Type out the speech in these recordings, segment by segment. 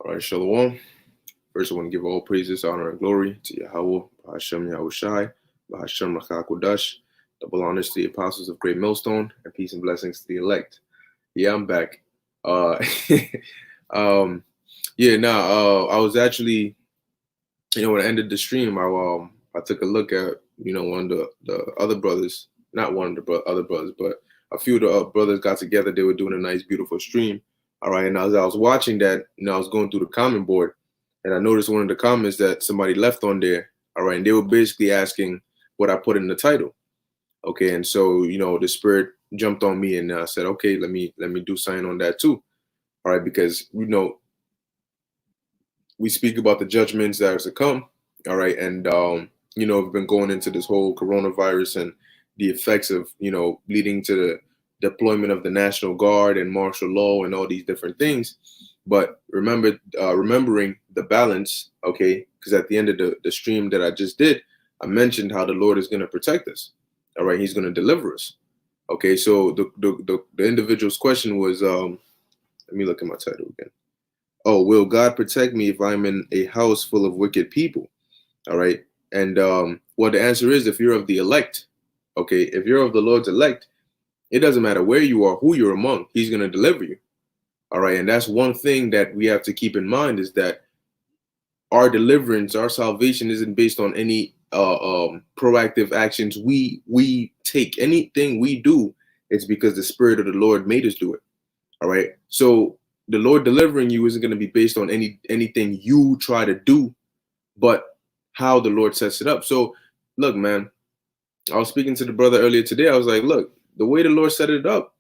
All right, Shalom. First, I want to give all praises, honor, and glory to Yahweh, Bahashem Yahushai, Bahashem Rachakodash. Double honors to the apostles of Great Millstone, and peace and blessings to the elect. Yeah, I'm back. Uh, I was actually, when I ended the stream, I took a look at, one of the other brothers, not one of the other brothers, but a few of the brothers got together. They were doing a nice, beautiful stream. All right, and as I was watching that, I was going through the comment board, and I noticed one of the comments that somebody left on there. All right, and they were basically asking what I put in the title. Okay, and so the spirit jumped on me and said, okay, let me do something on that too. All right, because we speak about the judgments that are to come. All right, and we've been going into this whole coronavirus and the effects of leading to the deployment of the National Guard and martial law and all these different things. But remembering the balance, okay, because at the end of the stream that I just did, I mentioned how the Lord is going to protect us. All right, He's going to deliver us. Okay, so the individual's question was, let me look at my title again. Oh, will God protect me if I'm in a house full of wicked people? All right, and well, the answer is if you're of the elect. Okay, if you're of the Lord's elect, it doesn't matter where you are, who you're among, He's going to deliver you. All right, and that's one thing that we have to keep in mind is that our deliverance, our salvation isn't based on any proactive actions we take. Anything we do, it's because the Spirit of the Lord made us do it. All right, so the Lord delivering you isn't going to be based on anything you try to do, but how the Lord sets it up. So look, man, I was speaking to the brother earlier today. I was like, look, the way the Lord set it up,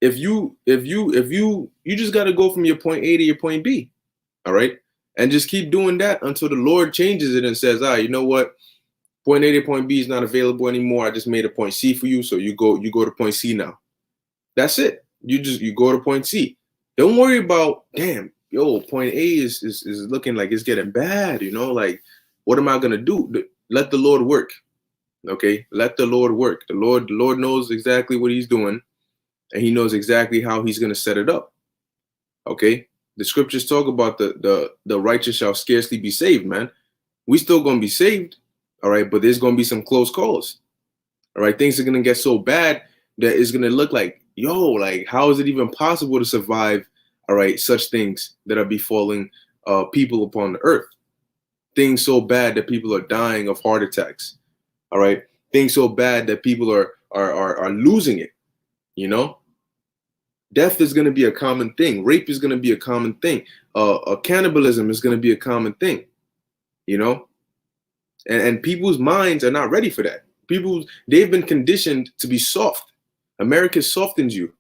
if you just got to go from your point A to your point B, all right, and just keep doing that until the Lord changes it and says, you know what, point A to point B is not available anymore. I just made a point C for you, so you go to point C now. That's it. You go to point C. Don't worry about, damn, point A is looking like it's getting bad. Like, what am I gonna do? Let the Lord work. Okay, let the Lord work. The Lord knows exactly what He's doing, and He knows exactly how He's gonna set it up. Okay, the scriptures talk about the righteous shall scarcely be saved, man. We still gonna be saved, all right, but there's gonna be some close calls. All right, things are gonna get so bad that it's gonna look like, like, how is it even possible to survive, all right, such things that are befalling people upon the earth? Things so bad that people are dying of heart attacks. All right, things so bad that people are losing it. Death is going to be a common thing. Rape is going to be a common thing. Cannibalism is going to be a common thing. And people's minds are not ready for that. They've been conditioned to be soft. America softens you.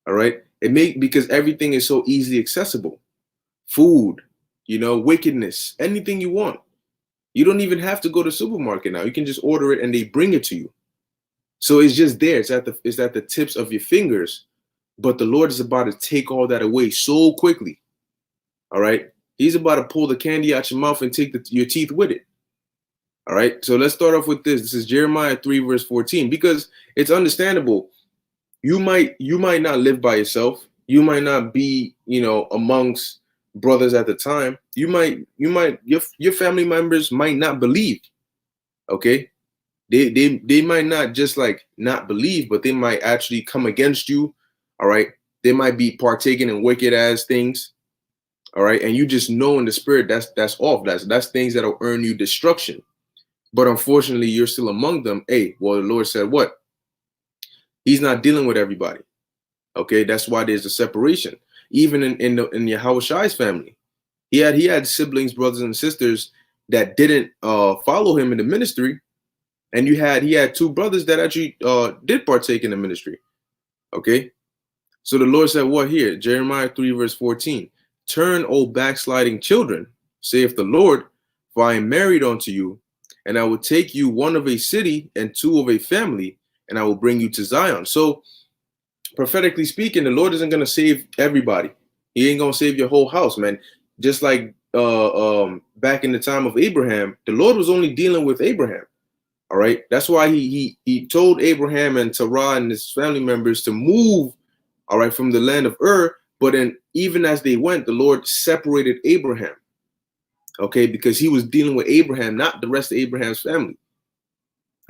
All right, because everything is so easily accessible. Food, wickedness, anything you want. You don't even have to go to the supermarket now. You can just order it and they bring it to you. So it's just there. It's at the tips of your fingers. But the Lord is about to take all that away so quickly. All right. He's about to pull the candy out your mouth and take your teeth with it. All right. So let's start off with this. This is Jeremiah 3 verse 14, because it's understandable. You might not live by yourself. You might not be, amongst brothers at the time. Your family members might not believe. Okay, they might not just like not believe, but they might actually come against you. All right, they might be partaking in wicked ass things. All right, and you just know in the spirit that's off. That's things that'll earn you destruction. But unfortunately, you're still among them. Hey, well, the Lord said what? He's not dealing with everybody. Okay, that's why there's a separation. Even in Yahushai's family, he had siblings, brothers and sisters that didn't follow him in the ministry, and he had two brothers that actually did partake in the ministry. Okay, so the Lord said, "What here?" Jeremiah 3 verse 14. Turn, O backsliding children, saith the Lord, for I am married unto you, and I will take you one of a city and two of a family, and I will bring you to Zion. So, prophetically speaking, the Lord isn't going to save everybody. He ain't going to save your whole house, man. Just like back in the time of Abraham, the Lord was only dealing with Abraham. All right. That's why he told Abraham and Terah and his family members to move, all right, from the land of Ur, But then even as they went, the Lord separated Abraham, okay, because he was dealing with Abraham, not the rest of Abraham's family,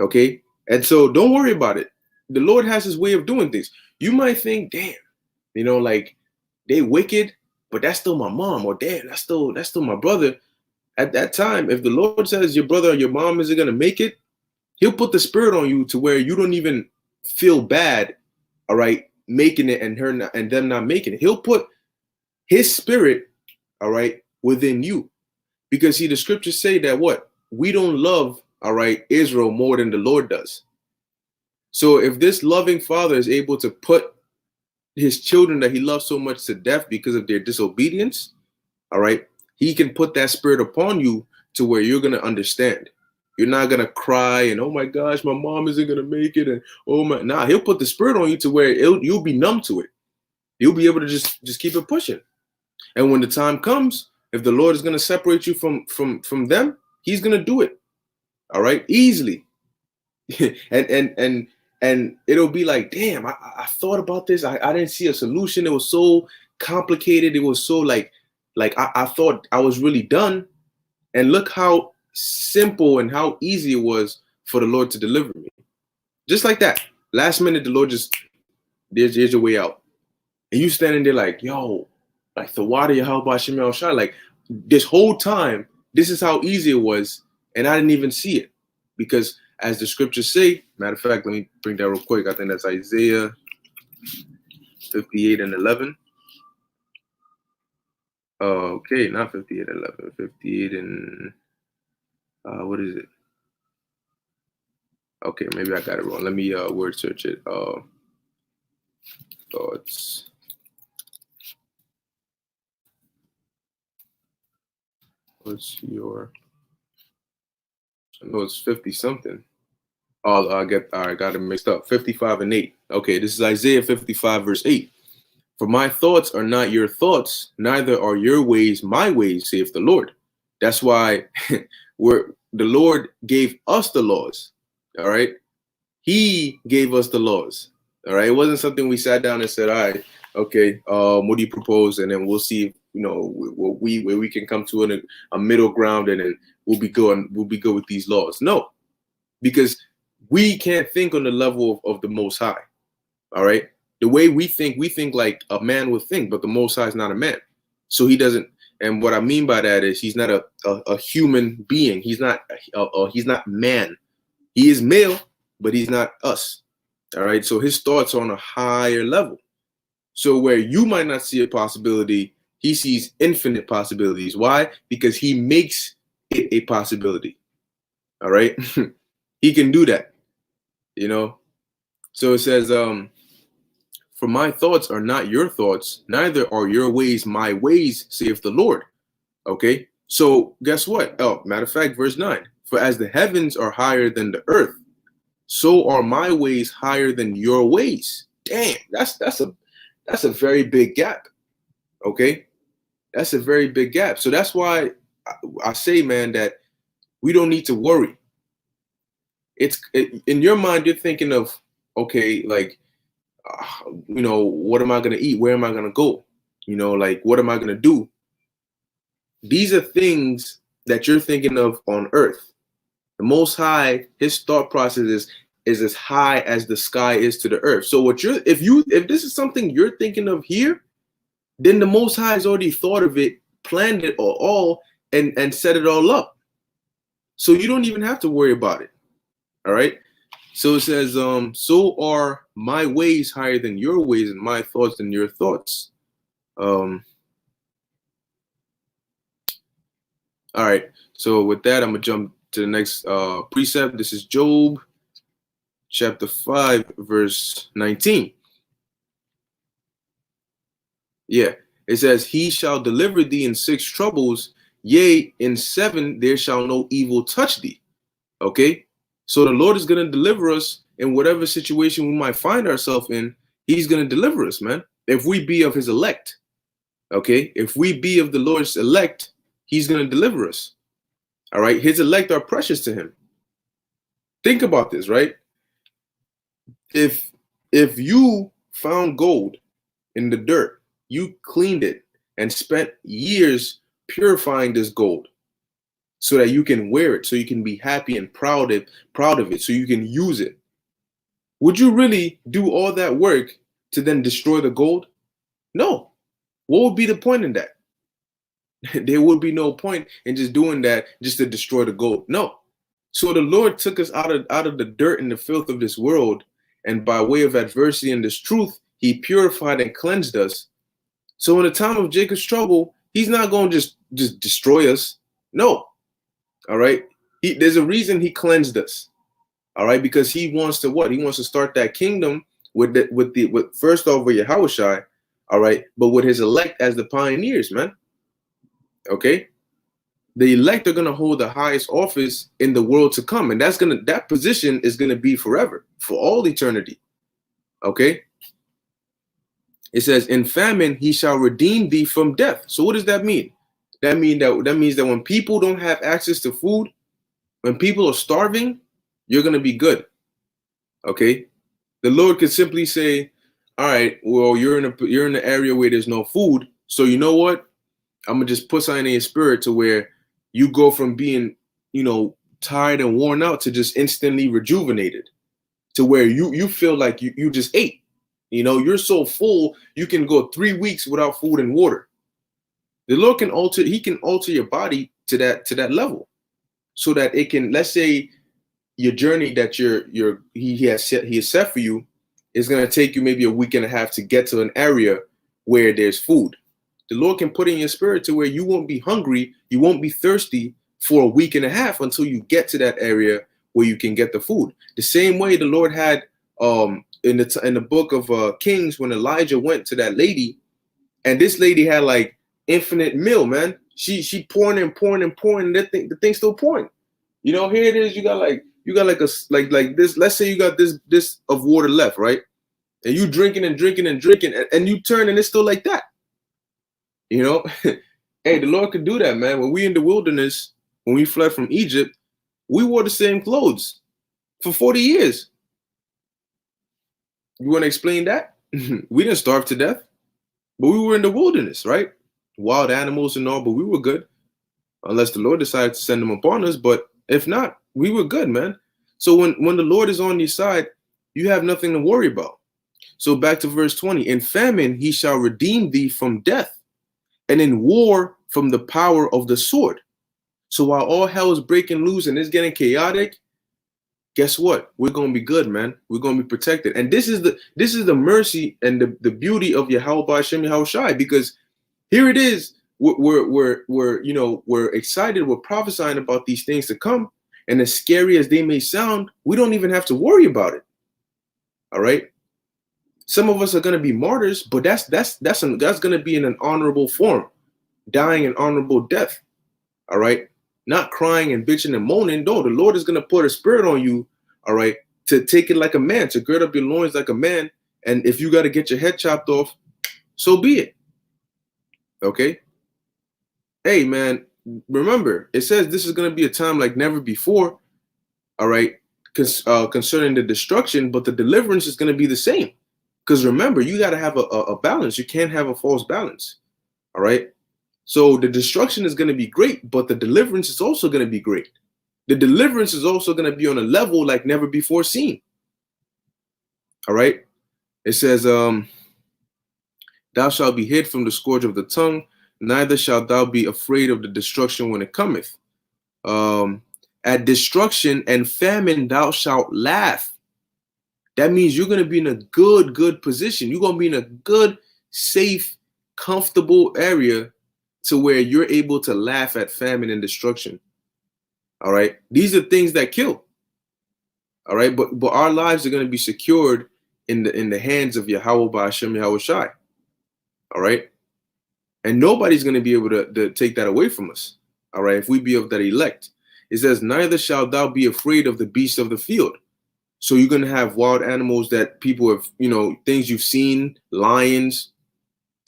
okay? And so don't worry about it. The Lord has his way of doing things. You might think, damn, like they wicked, but that's still my mom, or damn, that's still my brother. At that time, if the Lord says your brother or your mom isn't gonna make it, he'll put the spirit on you to where you don't even feel bad, all right, making it and them not making it. He'll put his spirit, all right, within you. Because see, the scriptures say that what? We don't love, all right, Israel more than the Lord does. So if this loving father is able to put his children that he loves so much to death because of their disobedience, all right, he can put that spirit upon you to where you're going to understand. You're not going to cry and, oh my gosh, my mom isn't going to make it. And oh my, nah, he'll put the spirit on you to where you'll be numb to it. You'll be able to just keep it pushing. And when the time comes, if the Lord is going to separate you from them, he's going to do it. All right. Easily. and it'll be like, damn, I thought about this. I didn't see a solution. It was so complicated. It was so like I thought I was really done. And look how simple and how easy it was for the Lord to deliver me. Just like that. Last minute, the Lord just, there's your way out. And you standing there like, yo, like the water, how about Shemel Shai? Like this whole time, this is how easy it was. And I didn't even see it. Because as the scriptures say, matter of fact, let me bring that real quick. I think that's Isaiah 58 and 11. Okay, not 58 and 11. 58 and, what is it? Okay, maybe I got it wrong. Let me word search it. Thoughts. What's your? I know it's 50 something. Oh, I got it mixed up. 55 and 8. Okay, this is Isaiah 55 verse 8. For my thoughts are not your thoughts, neither are your ways my ways, saith the Lord. That's why the Lord gave us the laws. All right, He gave us the laws. All right, it wasn't something we sat down and said, all right, okay, what do you propose, and then we'll see, where we can come to a middle ground, and then we'll be good with these laws. No, because we can't think on the level of the Most High. All right, the way we think like a man would think, but the Most High is not a man, so he doesn't. And what I mean by that is he's not a human being. He's not man. He is male, but he's not us. All right. So his thoughts are on a higher level. So where you might not see a possibility, he sees infinite possibilities. Why? Because he makes it a possibility. All right. He can do that. So it says, for my thoughts are not your thoughts, neither are your ways my ways, saith the Lord. Okay. So guess what? Oh, matter of fact, verse 9. For as the heavens are higher than the earth, so are my ways higher than your ways. Damn, that's a very big gap. Okay, that's a very big gap. So that's why I say, man, that we don't need to worry. In your mind, you're thinking of, okay, like, what am I gonna eat? Where am I gonna go? Like, what am I gonna do? These are things that you're thinking of on earth. The Most High, his thought process is as high as the sky is to the earth. So if this is something you're thinking of here, then the Most High has already thought of it, planned it all, and set it all up. So you don't even have to worry about it. All right. So it says, so are my ways higher than your ways, and my thoughts than your thoughts. All right. So with that, I'm gonna jump to the next precept. This is Job chapter 5, verse 19. Yeah, it says, he shall deliver thee in 6 troubles, yea, in 7 there shall no evil touch thee. Okay, so the Lord is going to deliver us in whatever situation we might find ourselves in. He's going to deliver us, man, if we be of his elect. Okay, if we be of the Lord's elect, he's going to deliver us. All right, his elect are precious to him. Think about this, right? If you found gold in the dirt, You cleaned it and spent years purifying this gold so that you can wear it, so you can be happy and proud of it, so you can use it. Would you really do all that work to then destroy the gold? No. What would be the point in that? There would be no point in just doing that just to destroy the gold. No. So the Lord took us out of the dirt and the filth of this world, and by way of adversity and this truth, he purified and cleansed us. So in the time of Jacob's trouble, he's not going to just destroy us. No. All right. There's a reason he cleansed us. All right, because he wants to what? He wants to start that kingdom with first off with Yahushua, all right, but with his elect as the pioneers, man. Okay. The elect are gonna hold the highest office in the world to come, and that position is gonna be forever, for all eternity. Okay. It says, in famine he shall redeem thee from death. So what does that mean? That means that when people don't have access to food, when people are starving, you're going to be good. Okay. The Lord could simply say, all right, well, you're in the area where there's no food. So you know what? I'm going to just put something in your spirit to where you go from being, tired and worn out to just instantly rejuvenated, to where you feel like you just ate. You're so full, you can go 3 weeks without food and water. The Lord can alter your body to that level, so that it can, let's say, your journey that he has set for you is going to take you maybe a week and a half to get to an area where there's food. The Lord can put in your spirit to where you won't be hungry, you won't be thirsty for a week and a half until you get to that area where you can get the food. The same way the Lord had in the book of Kings, when Elijah went to that lady, and this lady had like infinite meal, man. She pouring and pouring and pouring, and the thing's still pouring. Here it is. You got like a like this. Let's say you got this of water left, right? And you drinking and drinking and drinking, and you turn and it's still like that. Hey, the Lord could do that, man. When we in the wilderness, when we fled from Egypt, we wore the same clothes for 40 years. You want to explain that? We didn't starve to death, but we were in the wilderness, right? Wild animals and all, but we were good, unless the Lord decided to send them upon us. But if not, we were good, man. So when the Lord is on your side, you have nothing to worry about. So back to verse 20. In famine he shall redeem thee from death, and in war from the power of the sword. So while all hell is breaking loose and it's getting chaotic, guess what? We're gonna be good, man. We're gonna be protected. And this is the mercy and the beauty of Yahweh Hashem Yahushai, because here it is. We're excited. We're prophesying about these things to come, and as scary as they may sound, we don't even have to worry about it. All right. Some of us are going to be martyrs, but that's going to be in an honorable form, dying an honorable death. All right. Not crying and bitching and moaning. No, the Lord is going to put a spirit on you. All right. To take it like a man, to gird up your loins like a man. And if you got to get your head chopped off, so be it. Okay. Hey, man, remember, it says this is going to be a time like never before. All right. Concerning the destruction, but the deliverance is going to be the same. Because remember, you got to have a balance. You can't have a false balance. All right. So the destruction is going to be great, but the deliverance is also going to be great. The deliverance is also going to be on a level like never before seen. All right. It says, thou shalt be hid from the scourge of the tongue, neither shalt thou be afraid of the destruction when it cometh. At destruction and famine thou shalt laugh. That means you're going to be in a good position. You're going to be in a good, safe, comfortable area to where you're able to laugh at famine and destruction. All right. These are things that kill. All right. But our lives are going to be secured in the hands of Yahweh Ba'ashem Yahushai. All right. And nobody's going to be able to take that away from us. All right. If we be of that elect, it says, neither shalt thou be afraid of the beasts of the field. So you're going to have wild animals that people have, things you've seen, lions,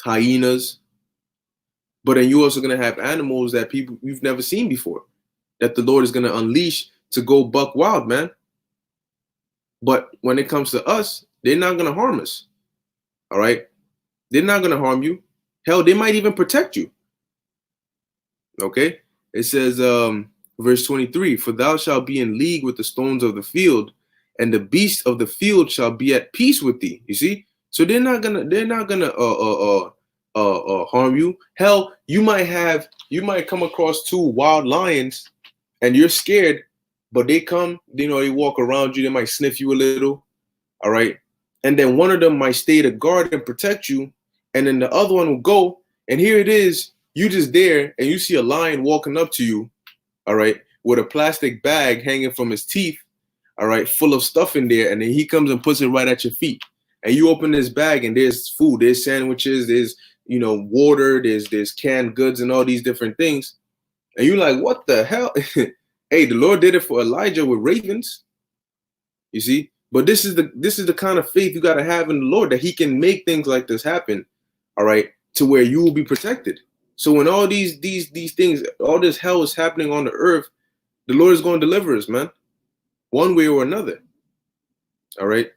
hyenas. But then you're also going to have animals that you've never seen before, that the Lord is going to unleash to go buck wild, man. But when it comes to us, they're not going to harm us. All right. They're not going to harm you. Hell, they might even protect you. Okay? It says, verse 23, for thou shalt be in league with the stones of the field, and the beasts of the field shall be at peace with thee. You see? So they're not gonna harm you. Hell, you might come across two wild lions and you're scared, but they come, they walk around you, they might sniff you a little, all right? And then one of them might stay to guard and protect you, and then the other one will go, and here it is, you just there, and you see a lion walking up to you, all right, with a plastic bag hanging from his teeth, all right, full of stuff in there, and then he comes and puts it right at your feet. And you open this bag, and there's food, there's sandwiches, there's water, there's canned goods and all these different things. And you're like, what the hell? Hey, the Lord did it for Elijah with ravens. You see? But this is the kind of faith you got to have in the Lord, that he can make things like this happen, all right, to where you will be protected. So when all these things, all this hell is happening on the earth, the Lord is going to deliver us, man, one way or another. All right.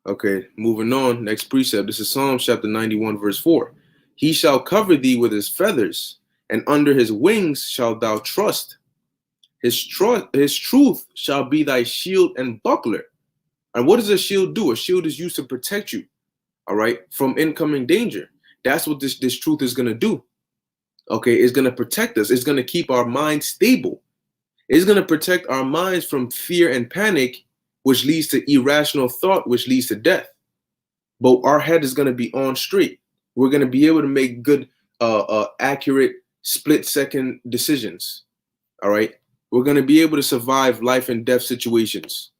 Okay, moving on. Next precept. This is Psalms chapter 91, verse 4. He shall cover thee with his feathers, and under his wings shalt thou trust. His truth shall be thy shield and buckler. And what does a shield do? A shield is used to protect you, all right, from incoming danger. That's what this truth is going to do. Okay, it's going to protect us. It's going to keep our minds stable. It's going to protect our minds from fear and panic, which leads to irrational thought, which leads to death. But our head is going to be on straight. We're going to be able to make good, accurate, split-second decisions. All right. We're going to be able to survive life and death situations.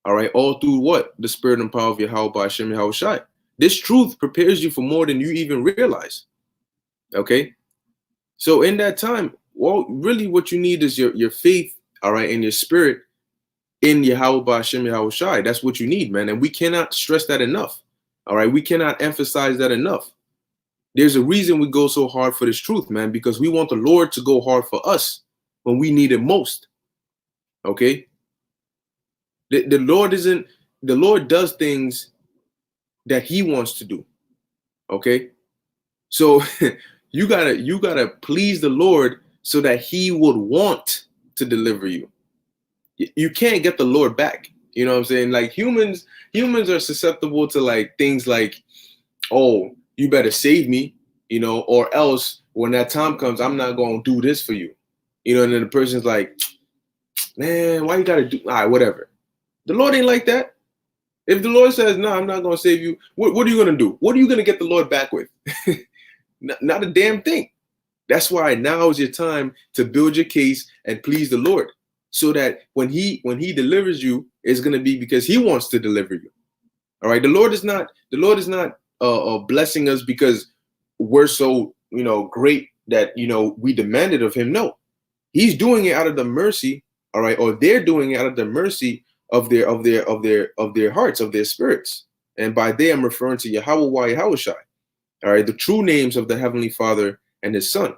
All right. All through what? The spirit and power of Yahweh by Hashem Yahweh Shai. This truth prepares you for more than you even realize. Okay. So in that time, well, really what you need is your faith, all right, and your spirit in Yahweh by Hashem Yahweh Shai. That's what you need, man. And we cannot stress that enough. All right. We cannot emphasize that enough. There's a reason we go so hard for this truth, man, because we want the Lord to go hard for us when we need it most. Okay. The Lord does things that he wants to do. Okay. So you gotta please the Lord so that he would want to deliver you. You can't get the Lord back. You know what I'm saying? Like humans are susceptible to like things like, oh, you better save me, or else when that time comes, I'm not going to do this for you. And then the person's like, man, why you got to do, all right, whatever. The Lord ain't like that. If the Lord says, no, I'm not going to save you, what are you going to do? What are you going to get the Lord back with? Not a damn thing. That's why now is your time to build your case and please the Lord, so that when he delivers you, it's going to be because he wants to deliver you. All right. The Lord is not blessing us because we're so, great that, we demanded of him. No, he's doing it out of the mercy. All right. Or they're doing it out of the mercy of their hearts, of their spirits. And by they, I'm referring to Yahweh, Yahweh Shai. All right. The true names of the Heavenly Father and his Son.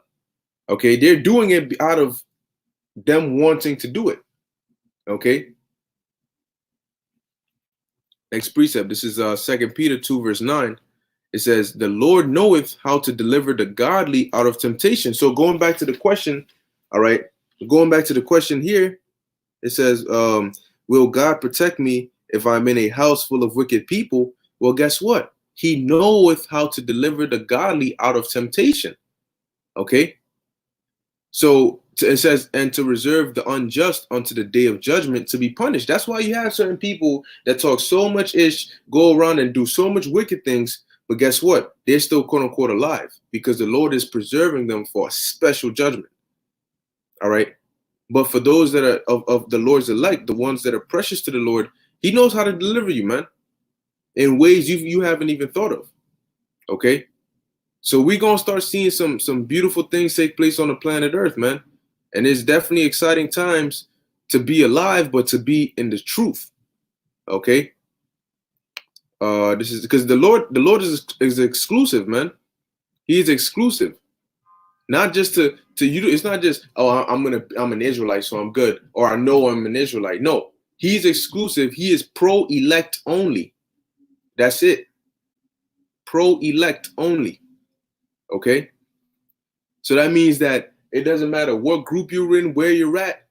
Okay. They're doing it out of them wanting to do it. Okay. Next precept. This is 2 Peter 2, verse 9. It says, the Lord knoweth how to deliver the godly out of temptation. So going back to the question, all right, going back to the question here, it says, will God protect me if I'm in a house full of wicked people? Well, guess what? He knoweth how to deliver the godly out of temptation. Okay. So it says, and to reserve the unjust unto the day of judgment to be punished. That's why you have certain people that talk so much ish, go around and do so much wicked things. But guess what? They're still quote unquote alive because the Lord is preserving them for a special judgment. All right. But for those that are of the Lord's elect, the ones that are precious to the Lord, he knows how to deliver you, man, in ways you haven't even thought of. Okay. So we're going to start seeing some beautiful things take place on the planet Earth, man. And it's definitely exciting times to be alive, but to be in the truth. Okay. This is because the Lord is exclusive, man. He is exclusive. Not just to you. It's not just, oh, I'm an Israelite, so I'm good. Or I know I'm an Israelite. No, he's exclusive. He is pro-elect only. That's it. Pro-elect only. Okay? So that means that it doesn't matter what group you're in, where you're at.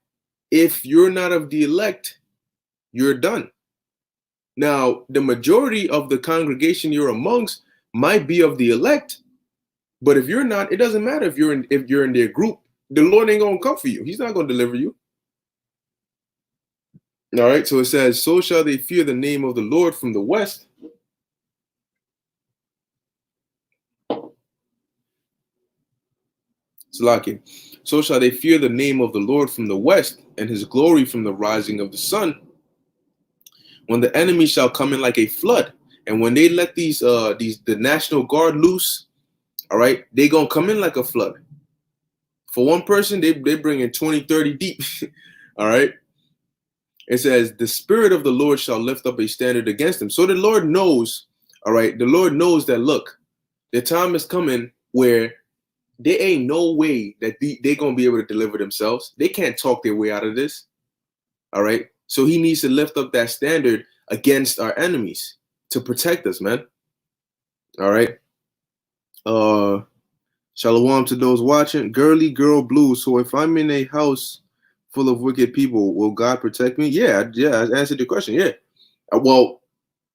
If you're not of the elect, you're done. Now, the majority of the congregation you're amongst might be of the elect, but if you're not, it doesn't matter if you're in their group. The Lord ain't gonna come for you. He's not gonna deliver you. All right. So it says, "So shall they fear the name of the Lord from the west." Salaki. "So shall they fear the name of the Lord from the west, and his glory from the rising of the sun. When the enemy shall come in like a flood." And when they let the National Guard loose, all right, they gonna come in like a flood. For one person, they bring in 20, 30 deep. All right. It says, "The Spirit of the Lord shall lift up a standard against them." So the Lord knows, all right, the Lord knows that, look, the time is coming where there ain't no way that they're going to be able to deliver themselves. They can't talk their way out of this. All right. So he needs to lift up that standard against our enemies to protect us, man. All right. Shalom to those watching. Girly Girl Blue. "So if I'm in a house full of wicked people, will God protect me?" Yeah, I answered the question. Yeah. Well,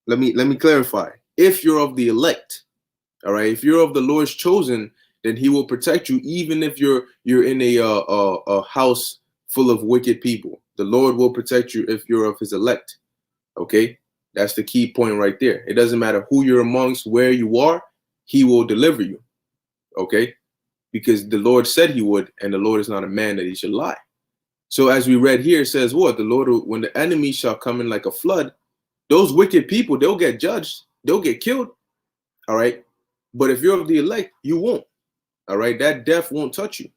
let me clarify. If you're of the elect, all right, if you're of the Lord's chosen, then He will protect you, even if you're in a house full of wicked people. The Lord will protect you if you're of His elect. Okay, that's the key point right there. It doesn't matter who you're amongst, where you are, He will deliver you. Okay, because the Lord said He would, and the Lord is not a man that He should lie. So as we read here, it says what? The Lord, when the enemy shall come in like a flood, those wicked people, they'll get judged, they'll get killed. All right. But if you're of the elect, you won't. All right. That death won't touch you.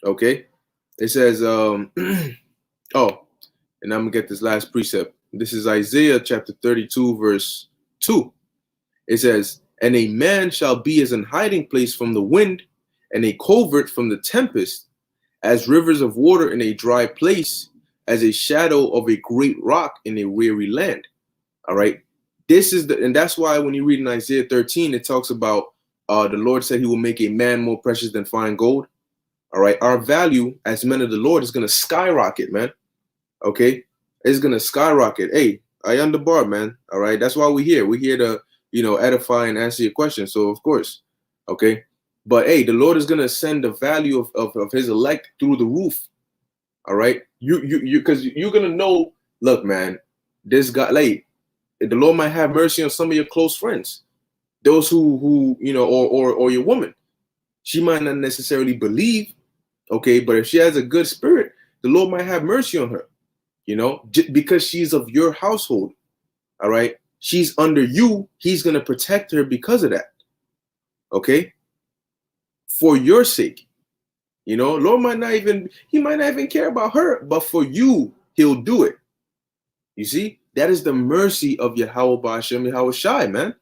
Okay. It says, oh, and I'm gonna get this last precept. This is Isaiah chapter 32, verse 2. It says, "And a man shall be as an hiding place from the wind, and a covert from the tempest, as rivers of water in a dry place, as a shadow of a great rock in a weary land." All right. And that's why when you read in Isaiah 13, it talks about the Lord said He will make a man more precious than fine gold. All right. Our value as men of the Lord is going to skyrocket, man. Okay. It's going to skyrocket. Hey, I am the bar, man. All right. That's why we're here. We're here to, edify and answer your questions. So, of course. Okay. But hey, the Lord is going to send the value of His elect through the roof. All right. Because you're going to know, look, man, this guy, like, the Lord might have mercy on some of your close friends, those who or your woman. She might not necessarily believe, okay, but if she has a good spirit, the Lord might have mercy on her, because she's of your household. All right, she's under you. He's gonna protect her because of that. Okay, for your sake, Lord might not even care about her, but for you, He'll do it. You see, that is the mercy of Yahweh Ba'ashem Yahweh Shai, man.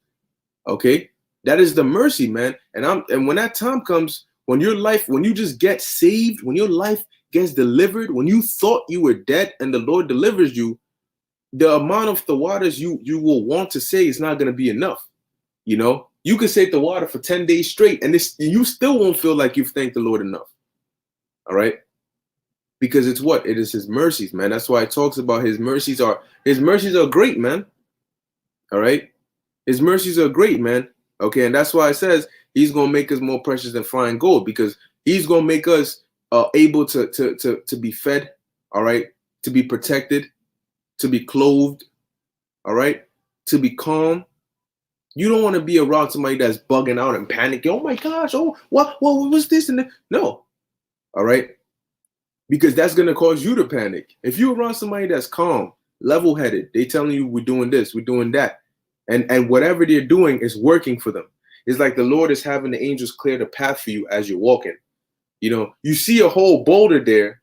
Okay, that is the mercy, man. And when that time comes, when you just get saved, when your life gets delivered, when you thought you were dead and the Lord delivers you, the amount of the waters you will want to say is not going to be enough. You could say the water for 10 days straight, and you still won't feel like you've thanked the Lord enough. All right. Because it is His mercies, man. That's why it talks about His mercies are great, man. All right. His mercies are great, man. Okay. And that's why it says He's going to make us more precious than fine gold, because He's going to make us able to be fed. All right. To be protected, to be clothed. All right. To be calm. You don't want to be around somebody that's bugging out and panicking. Oh my gosh. Oh, what was this? And no. All right. Because that's going to cause you to panic. If you're around somebody that's calm, level-headed, they telling you we're doing this, we're doing that, and whatever they're doing is working for them. It's like the Lord is having the angels clear the path for you as you're walking. You see a whole boulder there,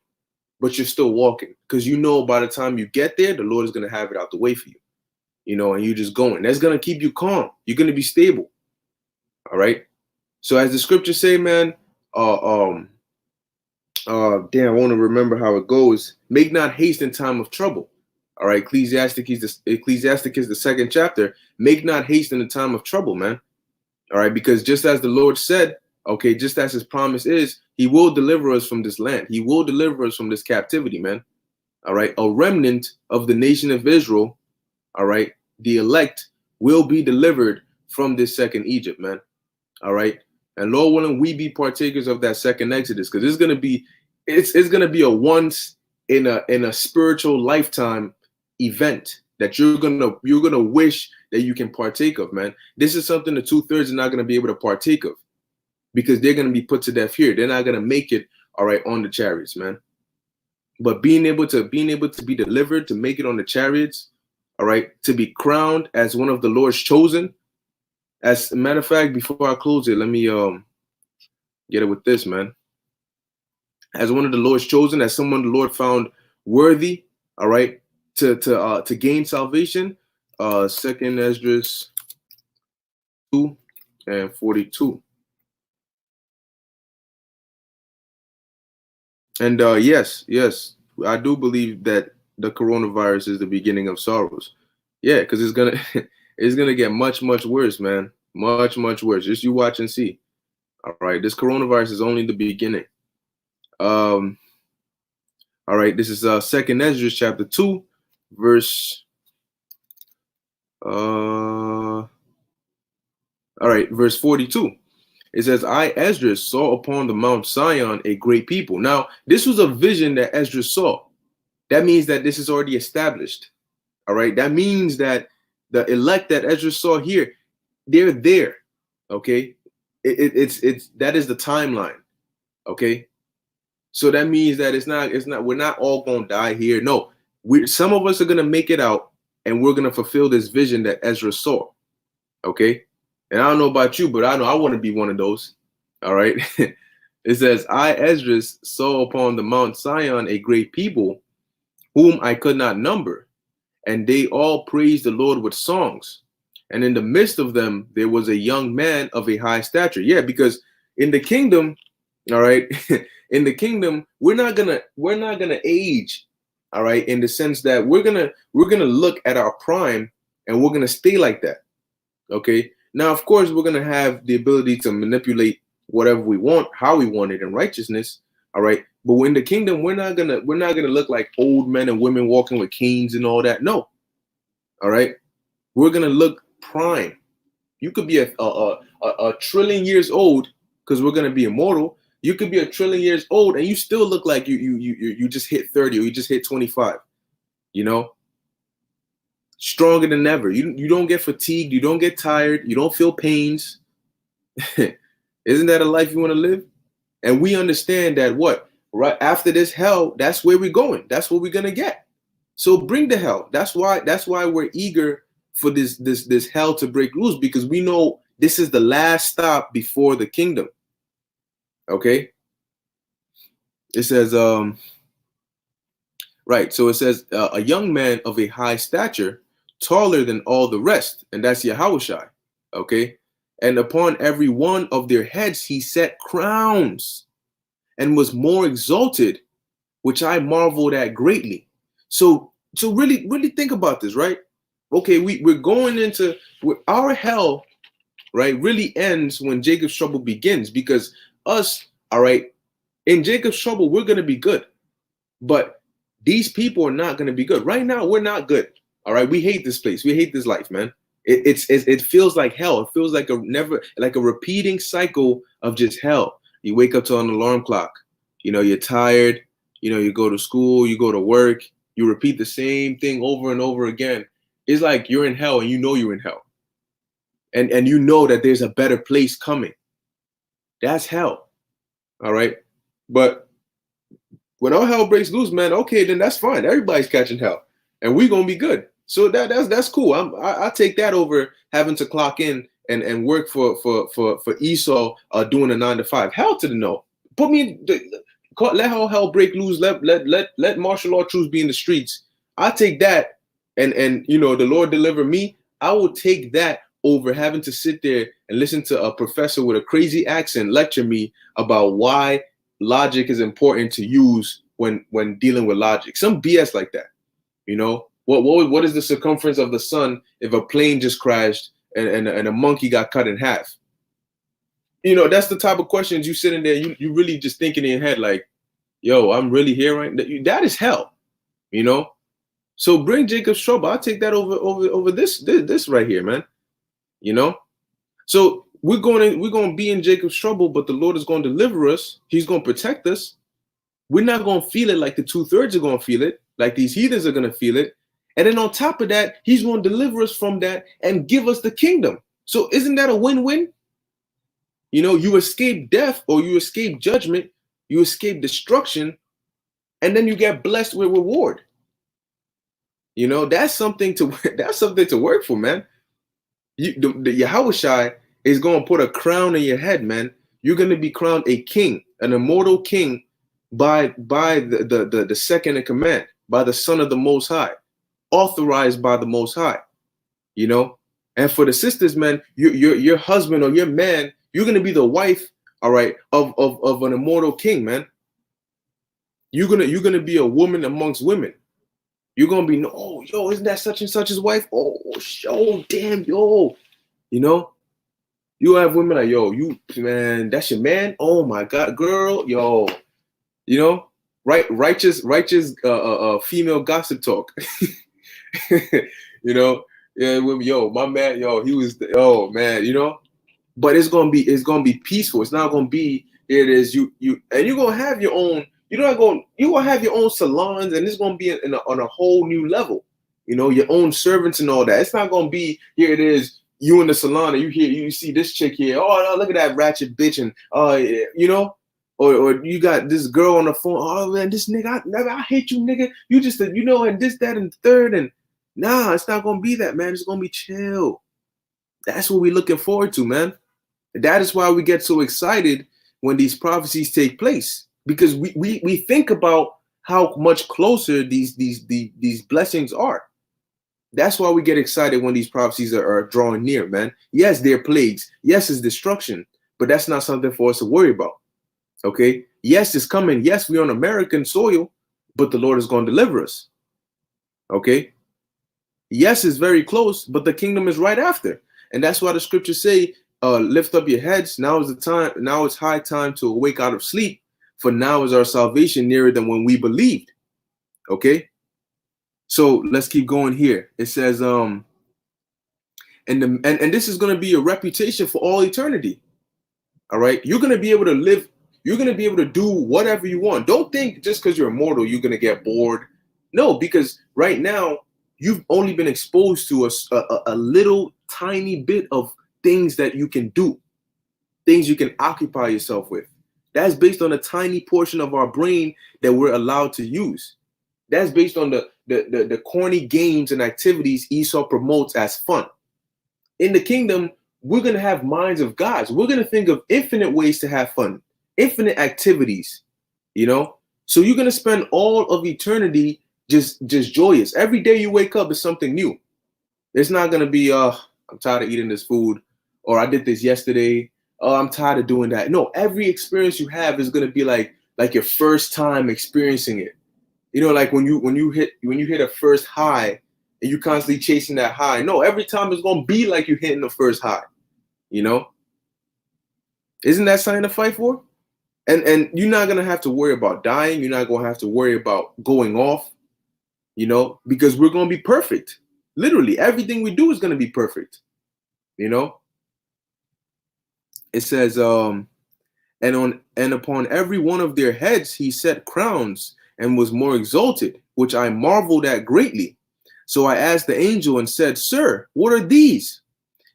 but you're still walking, because by the time you get there, the Lord is going to have it out the way for you. And you're just going. That's going to keep you calm. You're going to be stable. All right. So as the scriptures say, man, I want to remember how it goes. Make not haste in time of trouble. All right, Ecclesiasticus, the second chapter. Make not haste in the time of trouble, man. All right, because just as the Lord said, okay, just as his promise is, he will deliver us from this land. He will deliver us from this captivity, man. All right, a remnant of the nation of Israel, all right, the elect will be delivered from this second Egypt, man. All right, and Lord willing, we be partakers of that second Exodus, because it's gonna be, it's gonna be a once in a spiritual lifetime event that you're gonna wish that you can partake of, man. This is something the 2/3 are not gonna be able to partake of, because they're gonna be put to death here. They're not gonna make it, all right, on the chariots, man. But being able to be delivered, to make it on the chariots, all right, to be crowned as one of the Lord's chosen. As a matter of fact, before I close it, let me get it with this, man. As one of the Lord's chosen, as someone the Lord found worthy, all right, to gain salvation. Second Esdras 2:42. And yes, I do believe that the coronavirus is the beginning of sorrows. Yeah, because it's gonna it's gonna get much worse, man. Much worse. Just you watch and see. All right, this coronavirus is only the beginning. All right, this is Second Ezra chapter 2, verse all right, verse 42. It says, I, Ezra, saw upon the Mount Zion a great people. Now, this was a vision that Ezra saw. That means that this is already established. All right, that means that the elect that Ezra saw here, they're there. Okay, it's that is the timeline. Okay, so that means that it's not we're not all gonna die here. No, some of us are gonna make it out, and we're gonna fulfill this vision that Ezra saw. Okay, and I don't know about you, but I know I want to be one of those. All right, it says, I, Ezra, saw upon the Mount Zion a great people, whom I could not number, and they all praised the Lord with songs. And in the midst of them, there was a young man of a high stature. Yeah, because in the kingdom, all right, in the kingdom, we're not gonna age, all right, in the sense that we're gonna look at our prime and we're gonna stay like that. Okay. Now, of course, we're gonna have the ability to manipulate whatever we want, how we want it in righteousness. All right. But in the kingdom, we're not gonna look like old men and women walking with canes and all that. No. All right. We're gonna look prime. You could be a trillion years old, because we're gonna be immortal. You could be a trillion years old and you still look like you just hit 30 or you just hit 25. You know, stronger than ever. You don't get fatigued. You don't get tired. You don't feel pains. Isn't that a life you want to live? And we understand that what right after this hell, that's where we're going. That's what we're gonna get. So bring the hell. That's why we're eager for this hell to break loose, because we know this is the last stop before the kingdom. Okay. It says right. So it says a young man of a high stature, taller than all the rest, and that's Yahushua. Okay. And upon every one of their heads he set crowns, and was more exalted, which I marveled at greatly. So really think about this, right? Okay, we're going into our hell, right? Really ends when Jacob's trouble begins, because us, all right, in Jacob's trouble, we're gonna be good, but these people are not gonna be good. Right now, we're not good. All right, we hate this place. We hate this life, man. It feels like hell. It feels like a repeating cycle of just hell. You wake up to an alarm clock. You know, you're tired. You know, you go to school, you go to work, you repeat the same thing over and over again. It's like you're in hell and you know you're in hell. And you know that there's a better place coming. That's hell. All right. But when all hell breaks loose, man, okay, then that's fine. Everybody's catching hell. And we're gonna be good. So that's cool. I take that over having to clock in and work for Esau doing a 9 to 5. Hell to the no. Put me let all hell break loose. Let martial law troops be in the streets. I take that and you know the Lord deliver me. I will take that over having to sit there and listen to a professor with a crazy accent lecture me about why logic is important to use when dealing with logic. Some BS like that, you know. What is the circumference of the sun if a plane just crashed and a monkey got cut in half? You know, that's the type of questions you sitting there, you really just thinking in your head like, yo, I'm really here right now. That is hell, you know. So bring Jacob's trouble. I'll take that over this right here, man. You know. So we're going to be in Jacob's trouble, but the Lord is going to deliver us. He's going to protect us. We're not going to feel it like the 2/3 are going to feel it, like these heathens are going to feel it. And then on top of that, he's going to deliver us from that and give us the kingdom. So isn't that a win-win? You know, you escape death or you escape judgment, you escape destruction, and then you get blessed with reward. You know, that's something to work for, man. The Yahushai is going to put a crown in your head, man. You're going to be crowned a king, an immortal king by the second in command, by the Son of the Most High, authorized by the Most High. You know, and for the sisters, man, your husband or your man, you're going to be the wife, all right, of an immortal king, man. You're gonna be a woman amongst women. You're gonna be, oh, yo, isn't that such and such's wife? Oh, damn, yo. You know, you have women like, yo, you, man, that's your man. Oh my God, girl, yo. You know, righteous female gossip talk. You know, yeah, yo, my man, yo, he was, oh man, you know. But it's gonna be peaceful. It's not gonna be, it is you and you're gonna have your own. You're gonna have your own salons, and it's gonna be on a whole new level. You know, your own servants and all that. It's not gonna be, here it is, you in the salon, and you see this chick here. Oh no, look at that ratchet bitch, and you know, or you got this girl on the phone. Oh man, this nigga, I hate you, nigga. You just, you know, and this, that, and the third, and nah, it's not gonna be that, man. It's gonna be chill. That's what we're looking forward to, man. That is why we get so excited when these prophecies take place. Because we think about how much closer these blessings are. That's why we get excited when these prophecies are drawing near, man. Yes, they're plagues. Yes, it's destruction. But that's not something for us to worry about. Okay? Yes, it's coming. Yes, we're on American soil, but the Lord is going to deliver us. Okay? Yes, it's very close, but the kingdom is right after. And that's why the scriptures say, lift up your heads. Now is the time. Now it's high time to awake out of sleep. For now is our salvation nearer than when we believed. Okay, so let's keep going here. It says, and this is going to be a reputation for all eternity. All right, you're going to be able to live. You're going to be able to do whatever you want. Don't think just because you're immortal you're going to get bored. No, because right now you've only been exposed to a little tiny bit of things that you can do, things you can occupy yourself with. That's based on a tiny portion of our brain that we're allowed to use. That's based on the corny games and activities Esau promotes as fun. In the kingdom, we're going to have minds of gods. We're going to think of infinite ways to have fun, infinite activities, you know? So you're going to spend all of eternity just joyous. Every day you wake up is something new. It's not going to be, I'm tired of eating this food, or I did this yesterday. Oh, I'm tired of doing that. No, every experience you have is going to be like your first time experiencing it. You know, like when you hit a first high and you constantly chasing that high. No, every time it's going to be like you're hitting the first high. You know, isn't that something to fight for? And you're not going to have to worry about dying. You're not going to have to worry about going off. You know, because we're going to be perfect. Literally, everything we do is going to be perfect. You know. It says, and upon every one of their heads he set crowns and was more exalted, which I marveled at greatly. So I asked the angel and said, Sir, what are these?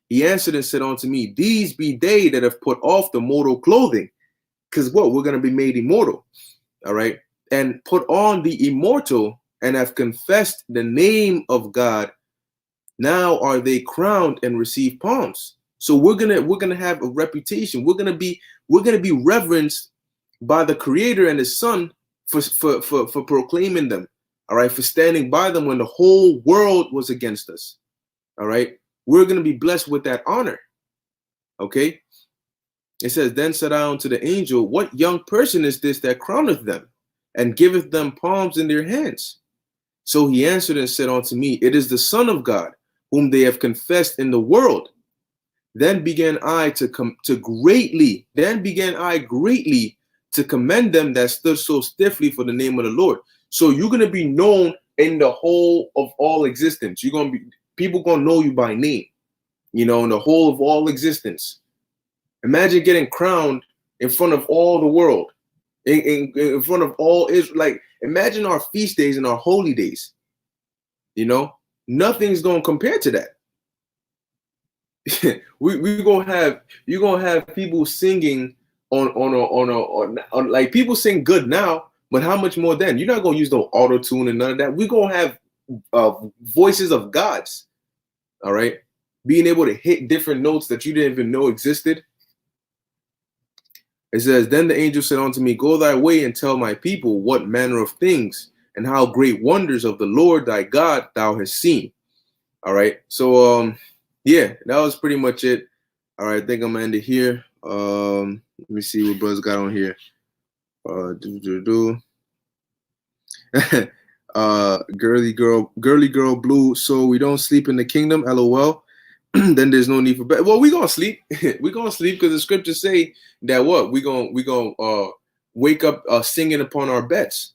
He answered and said unto me, These be they that have put off the mortal clothing. Because what? We're going to be made immortal. All right. And put on the immortal and have confessed the name of God. Now are they crowned and receive palms. So we're gonna have a reputation. We're gonna be reverenced by the Creator and His Son for proclaiming them. All right, for standing by them when the whole world was against us. All right, we're gonna be blessed with that honor. Okay, it says, Then said I unto the angel, What young person is this that crowneth them, and giveth them palms in their hands? So he answered and said unto me, It is the Son of God, whom they have confessed in the world. Then began I greatly to commend them that stood so stiffly for the name of the Lord. So you're gonna be known in the whole of all existence. People gonna know you by name, in the whole of all existence. Imagine getting crowned in front of all the world, in front of all Israel. Like, imagine our feast days and our holy days. Nothing's gonna compare to that. You're gonna have people singing on like, people sing good now, but how much more then? You're not gonna use no auto tune and none of that. We're gonna have voices of gods, all right, being able to hit different notes that you didn't even know existed. It says, Then the angel said unto me, Go thy way and tell my people what manner of things and how great wonders of the Lord thy God thou hast seen. All right, so yeah, that was pretty much it. All right, I think I'm gonna end it here. Let me see what brothers got on here. Girly girl blue. So we don't sleep in the kingdom. LOL. Then there's no need for bed. Well, we gonna sleep. We gonna sleep because the scriptures say that what we gonna wake up singing upon our beds.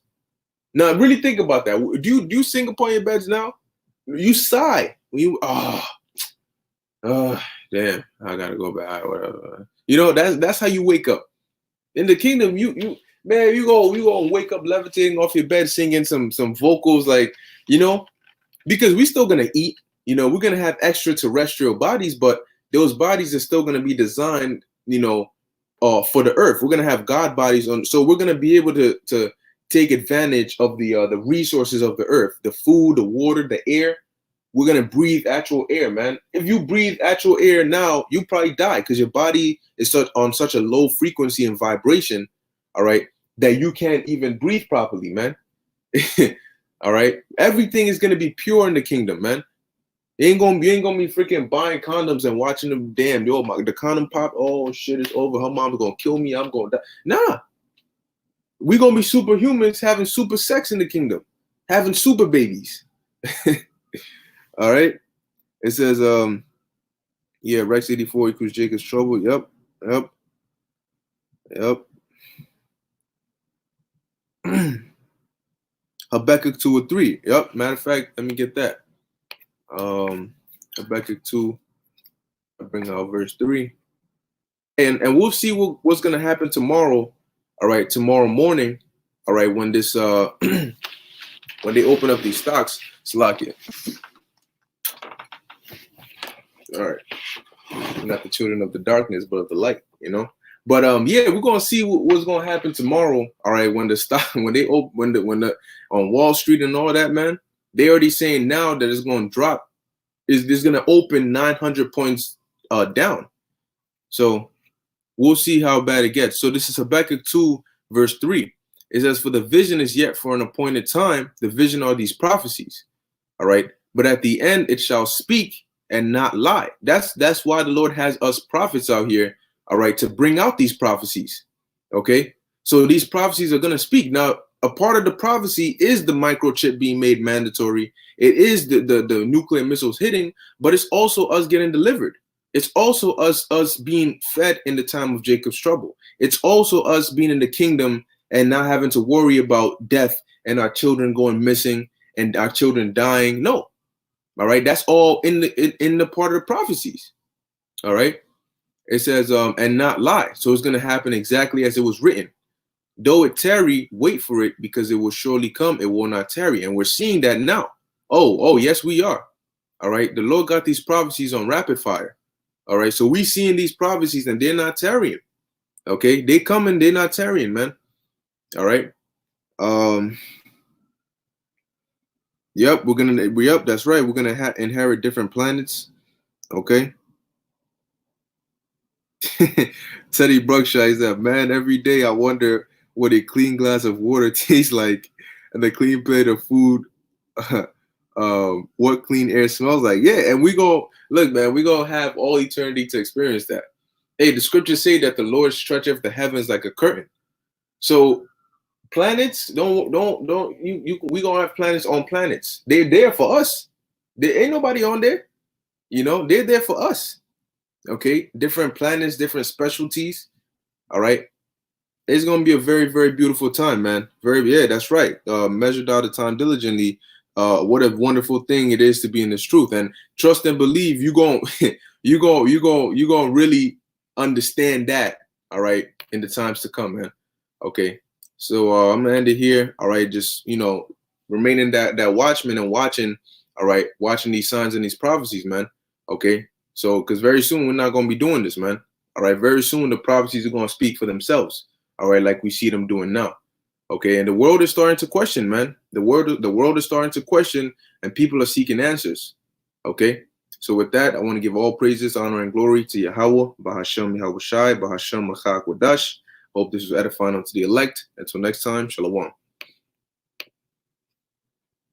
Now, really think about that. Do you sing upon your beds now? You sigh when you damn, I gotta go back. Whatever. That's how you wake up. In the kingdom, you gonna wake up levitating off your bed, singing some vocals, like, because we're still gonna eat. We're gonna have extraterrestrial bodies, but those bodies are still gonna be designed, for the earth. We're gonna have God bodies on, so we're gonna be able to take advantage of the resources of the earth, the food, the water, the air. We're gonna breathe actual air, man. If you breathe actual air now, you probably die because your body is on such a low frequency and vibration, all right, that you can't even breathe properly, man. All right, everything is gonna be pure in the kingdom, man. You ain't gonna be freaking buying condoms and watching them. Damn, the condom pop. Oh shit, it's over. Her mom's gonna kill me. I'm gonna die. Nah, we're gonna be superhumans having super sex in the kingdom, having super babies. All right. It says, yeah, Rex 84 equals Jacob's trouble. Yep. Habakkuk 2:3. Yep. Matter of fact, let me get that. Habakkuk 2. I bring out verse 3. And we'll see what's gonna happen tomorrow. All right, tomorrow morning. All right, when this when they open up these stocks, Slakia. All right, not the children of the darkness, but of the light, But yeah, we're gonna see what's gonna happen tomorrow. All right, when the stock, when they open, when the on Wall Street and all that, man, they already saying now that it's gonna drop. Is gonna open 900 points down. So we'll see how bad it gets. So this is Habakkuk 2 verse 3. It says, For the vision is yet for an appointed time. The vision are these prophecies. All right, but at the end it shall speak and not lie. That's why the Lord has us prophets out here, all right, to bring out these prophecies. Okay, so these prophecies are going to speak. Now, a part of the prophecy is the microchip being made mandatory. It is the nuclear missiles hitting, but it's also us getting delivered. It's also us being fed in the time of Jacob's trouble. It's also us being in the kingdom and not having to worry about death and our children going missing and our children dying. No. All right, that's all in the part of the prophecies. All right, it says and not lie. So it's going to happen exactly as it was written. Though it tarry, wait for it, because it will surely come. It will not tarry, and we're seeing that now. Oh, yes, we are. All right, the Lord got these prophecies on rapid fire. All right, so we seeing these prophecies and they're not tarrying. Okay, they coming, they're not tarrying, man. All right. Yep, that's right. We're gonna inherit different planets. Okay. Teddy Bruckshire said, man, every day I wonder what a clean glass of water tastes like and a clean plate of food, what clean air smells like. Yeah, and we go look, man, we gonna have all eternity to experience that. Hey, the scriptures say that the Lord stretcheth the heavens like a curtain. So Planets we gonna have planets on planets. They're there for us. There ain't nobody on there. You know, they're there for us. Okay, different planets, different specialties. All right, it's gonna be a very, very beautiful time, man. Yeah, that's right. Measured out the time diligently. What a wonderful thing it is to be in this truth, and trust and believe. You gon' you gonna really understand that. All right, in the times to come, man. Okay, so I'm gonna end it here. All right, just remaining that watchman and watching. All right, watching these signs and these prophecies, man. Okay, so because very soon we're not gonna be doing this, man. All right, very soon the prophecies are gonna speak for themselves. All right, like we see them doing now. Okay, and the world is starting to question, man. The world is starting to question, and people are seeking answers. Okay, so with that, I want to give all praises, honor, and glory to Yahweh, Bahashem Yahweh Shai, Bahashem Machak Wadash. Hope this was edifying unto the elect. Until next time, Shalom.